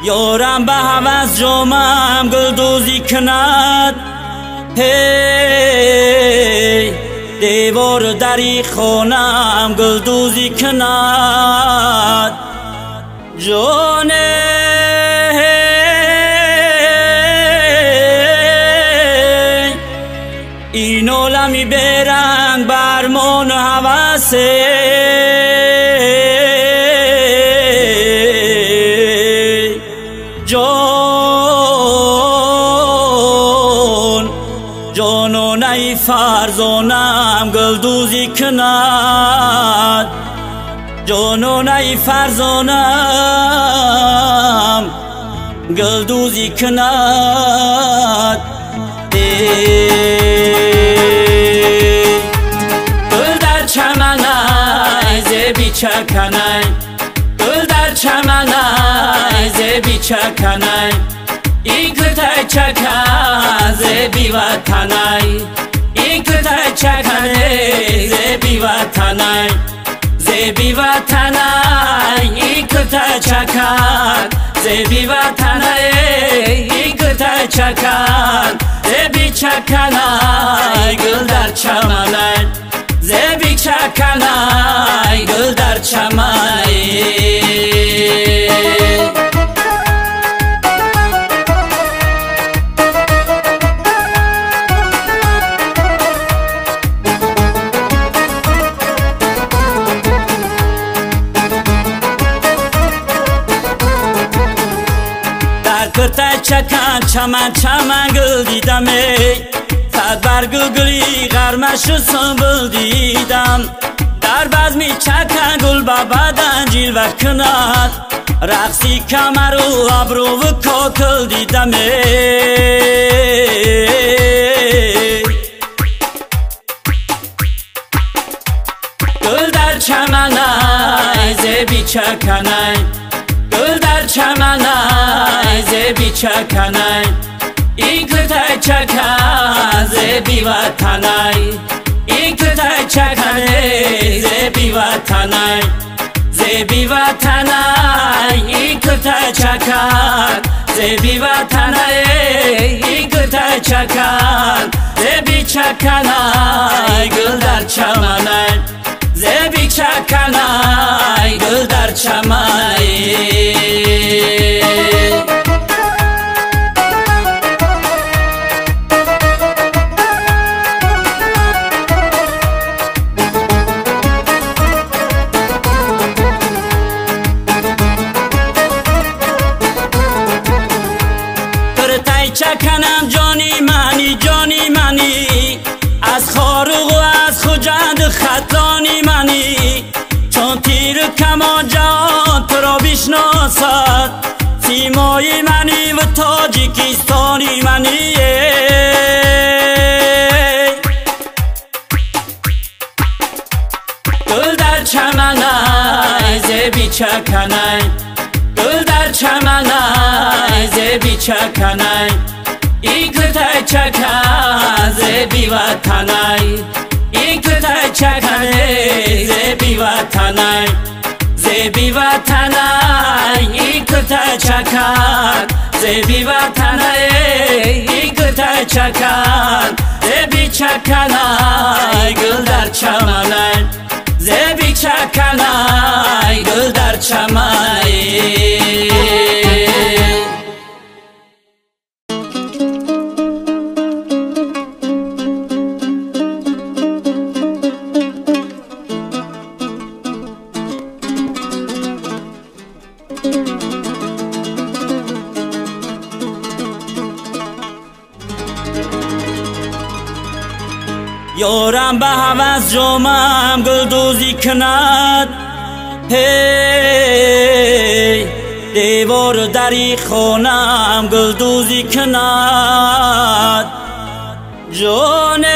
یارم به هوس جامم گلدوزی کند، هی دیوار دری خانم گلدوزی کند. جانه این عالمی برنگ برمان و هوسه، جانانه فرزانم گلدوزی کند، جانانه فرزانم گلدوزی کند. گل در چمنه زبی چکنه، گل در چمنه زبی چکنه، این کته چکن زبی وطنه، این کته چکن زبی وطنه، زبی وطنه، این کته چکن زبی وطنه، این کته چکن زبی چکنه، گل در چمنه زبی چکنه، گل در چمنه. کرته چکن چمن چمن گل دیدم، صد برگ گلی غرمش و سنبل دیدم، در بزمی چکن گل به بدن جلوه کند، رقصی کمر و ابرو و کاکل دیدم. گل در چمنه زبی چکنه، گل در چمنه زبی چکنه، این کته چکن زبی وطنه، این کته چکن زبی وطنه، زبی وطنه، این کته چکن زبی وطنه، این کته چکن زبی چکنه، گل در چمنه زبی چکنه، گل در چمنه. چکنم جانی منی جانی منی، از خاروق و از خجند خطانی منی، چون تیر کمان جان تو را بشناسد، سیمای منی و تاجیکستانی منی. گل در چمنه زبی چکنه، گل در چمنه زبی چکنه، این کته چکن زبی وطنه، این کته چکن زبی وطنه، زبی وطنه، این کته چکن زبی وطنه، این کته چکن زبی چکنه، گل در چمنه زبی چکنه، گل در چمنه. یارم به هوس جامم گلدوزی کند، هی دیوار دری خانم گلدوزی کند. جانه